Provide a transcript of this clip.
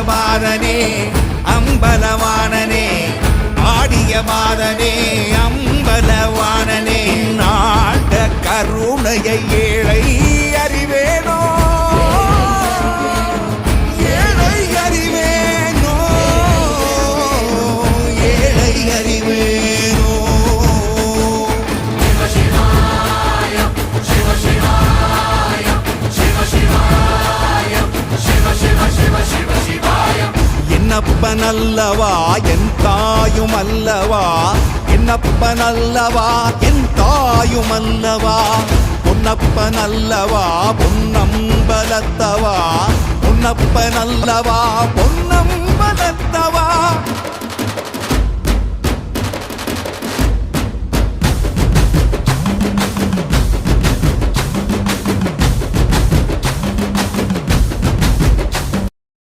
மாதனே அம்பலவாணனே, ஆடிய மாதனே அம்பலவாணனே, நாட கருணையை ஏழை அறிவேனோ, ஏழை அறிவேனோ, ஏழை அறிவேனோ. என்னப்பனல்லவா என் தாயும் அல்லவா, என்னப்பனல்லவா என் தாயும் அல்லவா, பொன்னப்பனல்லவா பொன்னம்பலத்தவா, பொன்னப்பனல்லவா பொன்னம்பலத்தவா.